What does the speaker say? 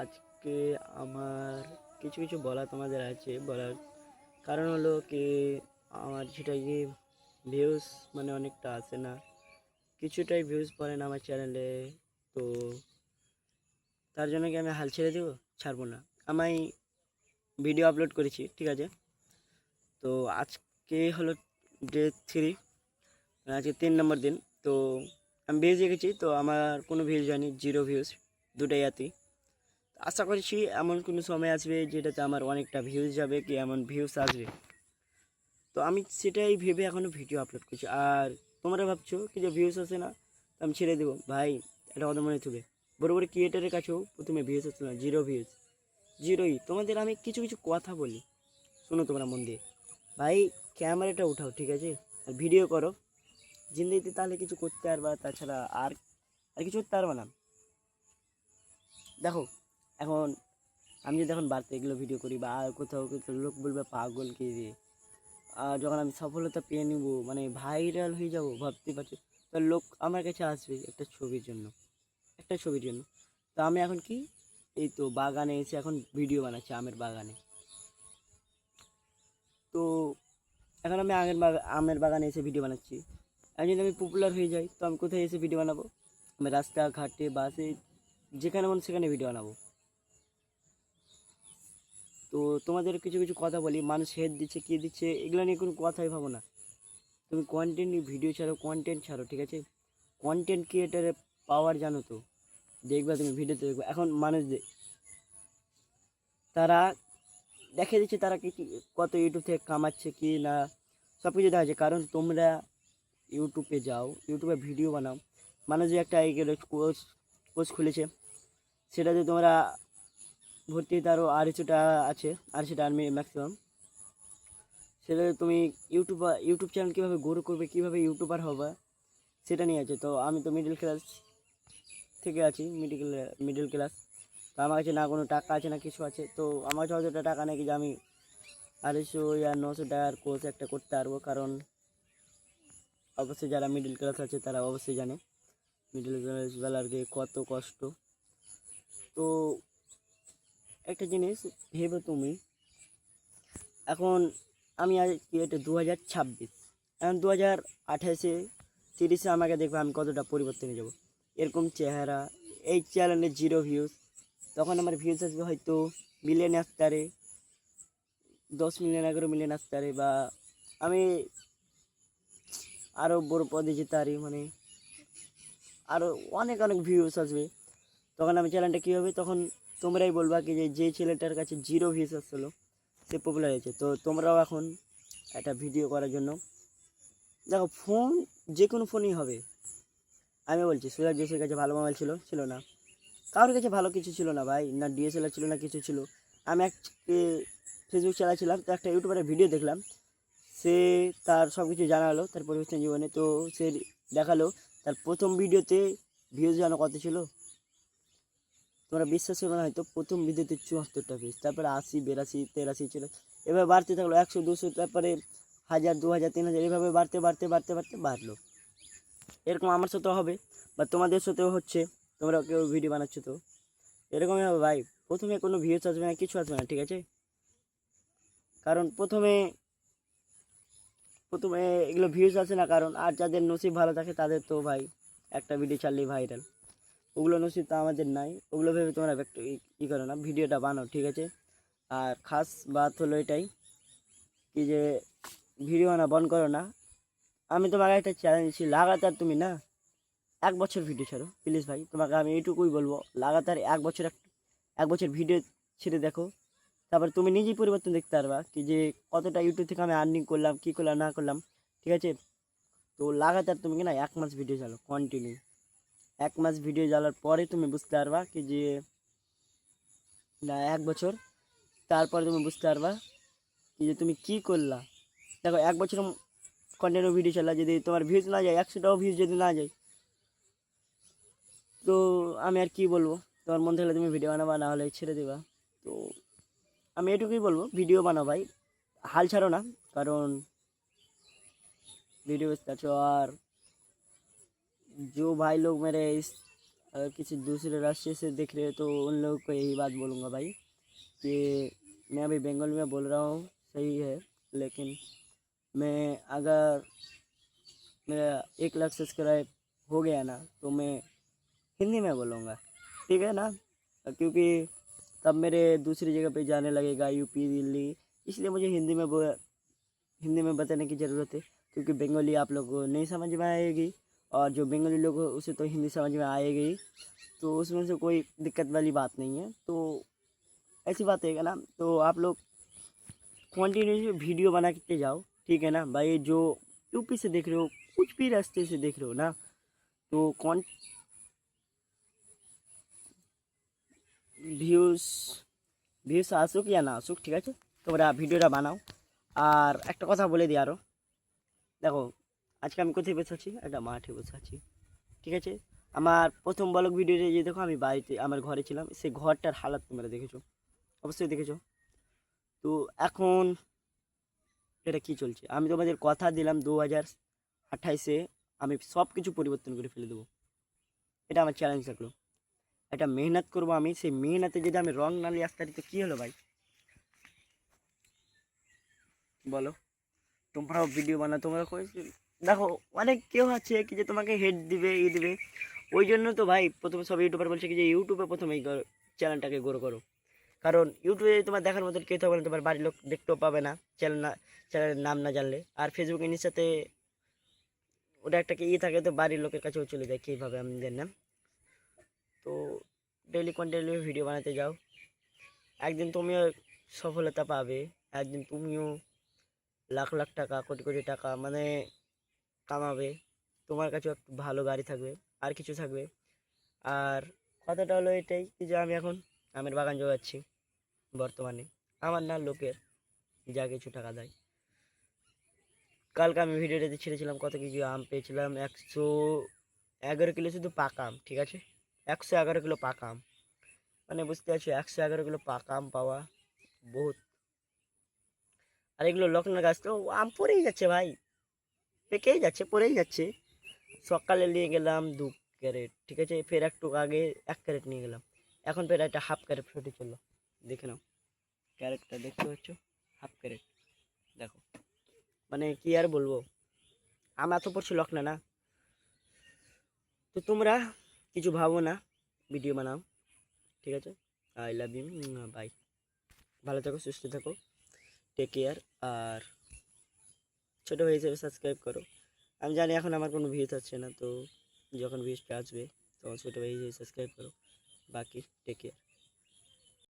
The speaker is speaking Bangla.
আজকে আমার কিছু কিছু বলা তোমাদের আছে। বলার কারণ হলো কি, আমার যেটা কি ভিউজ মানে অনেকটা আসে না, কিছুটাই ভিউজ পড়ে না আমার চ্যানেলে। তো তার জন্য কি আমি হাল ছেড়ে দেবো? ছাড়বো না। আমি ভিডিও আপলোড করেছি, ঠিক আছে। তো আজকে হলো ডে 3, আজকে 3 নম্বর দিন। তো আমি ভিউজ দেখেছি, তো আমার কোনো ভিউজ হয়নি, 0 ভিউজ, দুটাই আতি। আশা করছি এমন কোনো সময় আসবে যেটাতে আমার অনেকটা ভিউজ যাবে, কি এমন ভিউজ আসবে। তো আমি সেটাই ভেবে এখনও ভিডিও আপলোড করছি। আর তোমরা ভাবছো কি যে ভিউজ আসে না, তো আমি ছেড়ে দেবো? ভাই, এটা কথা মনে থাকবে, বড় বড় ক্রিয়েটারের কাছেও প্রথমে ভিউজ আসছে না, 0 ভিউজ, জিরোই। তোমাদের আমি কিছু কিছু কথা বলি, শোনো তোমরা মন দিয়ে। ভাই, ক্যামেরাটা উঠাও, ঠিক আছে, আর ভিডিও করো। জিন্দিগিতে তাহলে কিছু করতে পারবা, তাছাড়া আর আর কিছু করতে পারবা না। দেখো, এখন আমি যদি এখন বাড়িতে এগুলো ভিডিও করি বা কোথাও কোথাও লোক বলবে পাগল কে রে, আর যখন আমি সফলতা পেয়ে নিব, মানে ভাইরাল হয়ে যাব, ভাবতে পারছি, তো লোক আমার কাছে আসবে একটা ছবির জন্য। তো আমি এখন কি, এই তো বাগানে এসে এখন ভিডিও বানাচ্ছি, আমের বাগানে। তো এখন আমি আমের বাগানে এসে ভিডিও বানাচ্ছি। আর যদি আমি পপুলার হয়ে যাই, তো আমি কোথায় এসে ভিডিও বানাবো? আমি রাস্তাঘাটে, বাসে, যেখানে মন সেখানে ভিডিও বানাবো। তো তোমাদের কিছু কিছু কথা বলি, মানুষ হেড দিচ্ছে, কী দিচ্ছে, এগুলো নিয়ে কোনো কথাই ভাবো না। তুমি কন্টেন্ট ভিডিও ছাড়ো, কন্টেন্ট ছাড়ো, ঠিক আছে। কন্টেন্ট ক্রিয়েটারের পাওয়ার জানো তো? দেখবা তুমি ভিডিওতে, দেখবে এখন মানুষদের তারা দেখে দিচ্ছে তারা কি কত ইউটিউব থেকে কামাচ্ছে কি না, সব কিছু দেখা যাচ্ছে। কারণ তোমরা ইউটিউবে যাও, ইউটিউবে ভিডিও বানাও, মানুষ যে একটা কোর্স কোর্স খুলেছে, সেটাতে তোমরা ভর্তি হতে আরও 250 টাকা আছে, 250 টাকা ম্যাক্সিমাম। সেটাতে তুমি ইউটিউব চ্যানেল কীভাবে গ্রো করবে, কীভাবে ইউটিউবার হবে, সেটা নিয়ে আছে। তো আমি তো মিডল ক্লাস থেকে আছি, মিডল ক্লাস। তো আমার কাছে না কোনো টাকা আছে না কিছু আছে। তো আমার কাছে অতটা টাকা নেই যে আমি 250 আর 900 টাকার কোর্স একটা করতে পারবো। কারণ অবশ্যই যারা মিডল ক্লাস আছে তারা অবশ্যই জানে মিডল ক্লাস বেলারকে কত কষ্ট। তো একটা জিনিস ভেবে তুমি, এখন আমি আজ কি, এটা 2026, এখন 2028-30-এ আমাকে দেখবে আমি কতটা পরিবর্তন হয়ে যাবো। এরকম চেহারা, এই চ্যানেলে 0 ভিউজ, তখন আমার ভিউজ আসবে হয়তো মিলিয়নে আসতে পারে, 10 মিলিয়ন, 11 মিলিয়ন আসতে পারে, বা আমি আরও বড় পদে যেতে পারি, মানে আরও অনেক অনেক ভিউজ আসবে। তখন আমি চ্যানেলটা কী হবে, তখন তোমরাই বলবা কি যে ছেলেটার কাছে 0 ভিউজ আসছিলো সে পপুলার হয়েছে। তো তোমরাও এখন একটা ভিডিও করার জন্য, দেখো ফোন যে কোনো ফোনই হবে। আমি বলছি, সুরাজ জেসের কাছে ভালো মোবাইল ছিল না, কারোর কাছে ভালো কিছু ছিল না ভাই, না ডিএসএলআর ছিল না কিছু ছিল। আমি ফেসবুক চালাচ্ছিলাম, তো একটা ইউটিউবারের ভিডিও দেখলাম, সে তার সব কিছু জানালো তার পরিবর্তন জীবনে। তো সে দেখালো তার প্রথম ভিডিওতে ভিউজ জানো কত ছিল? তোমরা বিশ্বাস করবে না হয়তো, প্রথম ভিডিওতে 74টা ভিউজ, তারপরে 80, 82, 83 ছিল, এভাবে বাড়তে থাকলো, 100, 200, তারপরে 1000, 2000, 3000, এভাবে বাড়তে বাড়তে বাড়তে বাড়তে বাড়লো। এরকম আমার সাথেও হবে, বা তোমাদের সাথেও হচ্ছে, তোমরা কেউ ভিডিও বানাচ্ছ, তো এরকমই হবে ভাই। প্রথমে কোনো ভিউজ আসবে না, কিছু আসবে না, ঠিক আছে। কারণ প্রথমে প্রথমে এগুলো ভিউজ আসে না, কারণ আর যাদের নসিব ভালো থাকে তাদের তো ভাই একটা ভিডিও ছাড়লেই ভাইরাল। ওগুলো নসিব তো আমাদের নাই, ওগুলো ভেবে তোমরা একটু ই করো না, ভিডিওটা বানাও, ঠিক আছে। আর খাস বাত হলো এটাই কি যে ভিডিও বানা বন্ধ করো না। আমি তোমাকে একটা চ্যালেঞ্জ দিচ্ছি, লাগাতার তুমি না 1 বছর ভিডিও ছাড়ো প্লিজ ভাই। তোমাকে আমি এইটুকুই বলবো, লাগাতার 1 বছর ভিডিও ছেড়ে দেখো, তারপর তুমি নিজেই পরিবর্তন দেখতে পারবা কি যে কতটা ইউটিউব থেকে আমি আর্নিং করলাম, কী করলাম না করলাম, ঠিক আছে। তো লাগাতার তুমি কি না 1 মাস ভিডিও চালো কন্টিনিউ, 1 মাস ভিডিও চালার পরে তুমি বুঝতে পারবা কি যে, না 1 বছর, তারপরে তুমি বুঝতে পারবা কি যে তুমি কী করলা। দেখো 1 বছর কন্টিনিউ ভিডিও চালা, যদি তোমার ভিউজ না যায়, 100টাও ভিউজ যদি না যায়, তো আমি আর কি বলবো, তোমার মন থাকলে তুমি ভিডিও বানাবা, না হলে ছেড়ে দেবা। তো আমি এটুকুই বলবো, ভিডিও বানাও ভাই, হাল ছাড়ো না। কারণ ভিডিও बेचते और जो भाई लोग मेरे इस अगर किसी दूसरे रास्ते से देख रहे हो तो उन लोगों को यही बात बोलूँगा भाई कि मैं अभी बंगाली में बोल रहा हूँ, सही है, लेकिन मैं अगर मेरा 1 लाख सब्सक्राइब हो गया ना तो मैं हिंदी में बोलूँगा, ठीक है ना, क्योंकि तब मेरे दूसरी जगह पे जाने लगेगा, यूपी दिल्ली, इसलिए मुझे हिंदी में बताने की ज़रूरत है, क्योंकि बंगाली आप लोग को नहीं समझ में आएगी और जो बंगाली लोग हो उसे तो हिंदी समझ में आएगी, तो उसमें से कोई दिक्कत वाली बात नहीं है। तो ऐसी बात है ना, तो आप लोग कंटिन्यू वीडियो बना के जाओ, ठीक है ना भाई। जो यूपी से देख रहे हो, कुछ भी रास्ते से देख रहे हो ना, तो कौन ভিউজ ভিউজ আসুক या না আসুক, ঠিক আছে, তোমরা ভিডিওটা বানাও। আর একটা কথা বলে দিই আরও, দেখো আজকে আমি কোথায় বসে আছি, একটা মাঠে বসে আছি, ঠিক আছে। আমার প্রথম ব্লগ ভিডিওতে যে দেখো আমি বাড়িতে আমার ঘরে ছিলাম, সেই ঘরটার হালাত তোমরা দেখেছো, অবশ্যই দেখেছো। তো এখন এটা কী চলছে, আমি তোমাদের কথা দিলাম 2028-এ আমি সব কিছু পরিবর্তন করে ফেলে দেবো, এটা আমার চ্যালেঞ্জ থাকলো। একটা মেহনত করবো আমি, সেই মেহনতে যদি আমি রং না নিয়ে আসতে পারি তো কী হলো ভাই, বলো। তোমরাও ভিডিও বানাও, তোমরা দেখো অনেক কেউ আছে কি যে তোমাকে হেড দিবে দিবে, ওই জন্য তো ভাই প্রথমে সব ইউটিউবার বলছে কি যে ইউটিউবে প্রথমে চ্যানেলটাকে গ্রো করো, কারণ ইউটিউবে তোমার দেখার মতো কেউ থাকবে না, তোমার বাড়ির লোক দেখতেও পাবে না চ্যানেলের নাম না জানলে। আর ফেসবুক সাথে ওটা একটা কি থাকে, তো বাড়ির লোকের কাছেও চলে যায় কীভাবে আমাদের নাম। তো ডেইলি কন্টিনিউ ভিডিও বানাতে যাও, একদিন তুমিও সফলতা পাবে, একদিন তুমিও লাখ লাখ টাকা কোটি কোটি টাকা মানে কামাবে, তোমার কাছেও একটু ভালো গাড়ি থাকবে, আর কিছু থাকবে। আর কথাটা হলো এটাই যে আমি এখন আমের বাগান জোগাচ্ছি বর্তমানে, আমার না লোকের যা কিছু টাকা দেয়। কালকে আমি ভিডিওটাতে ছেড়েছিলাম কত কেজি আম পেয়েছিলাম, 111 কিলো শুধু পাকা আম, ঠিক আছে, 111 কিলো পাকা আম, মানে বুঝতে পারছি 111 কিলো পাকা আম পাওয়া বহুত। আর এগুলো লকনার গাছ, তো আম পড়েই যাচ্ছে ভাই, পেকেই যাচ্ছে, পড়েই যাচ্ছে। সকালে নিয়ে গেলাম 2 ক্যারেট, ঠিক আছে, ফের একটু আগে 1 ক্যারেট নিয়ে গেলাম, এখন ফের একটা হাফ ক্যারেট ফুটে চললো, দেখে নাও ক্যারেটটা দেখতে পাচ্ছ, হাফ ক্যারেট, দেখো মানে কি আর বলবো, আম এত পড়ছে লকনা না। তো তোমরা কিছু ভাবো না, ভিডিও বানাও, ঠিক আছে। আই লাভ ইউ, বাই, ভালো থাকো, সুস্থ থাকো, টেক কেয়ার। আর ছোটো ভাই হিসেবে সাবস্ক্রাইব করো, আমি জানি এখন আমার কোনো ভিউজ আসছে না, তো যখন ভিউজটা আসবে তখন ছোটো ভাই হিসেবে সাবস্ক্রাইব করো, বাকি টেক কেয়ার।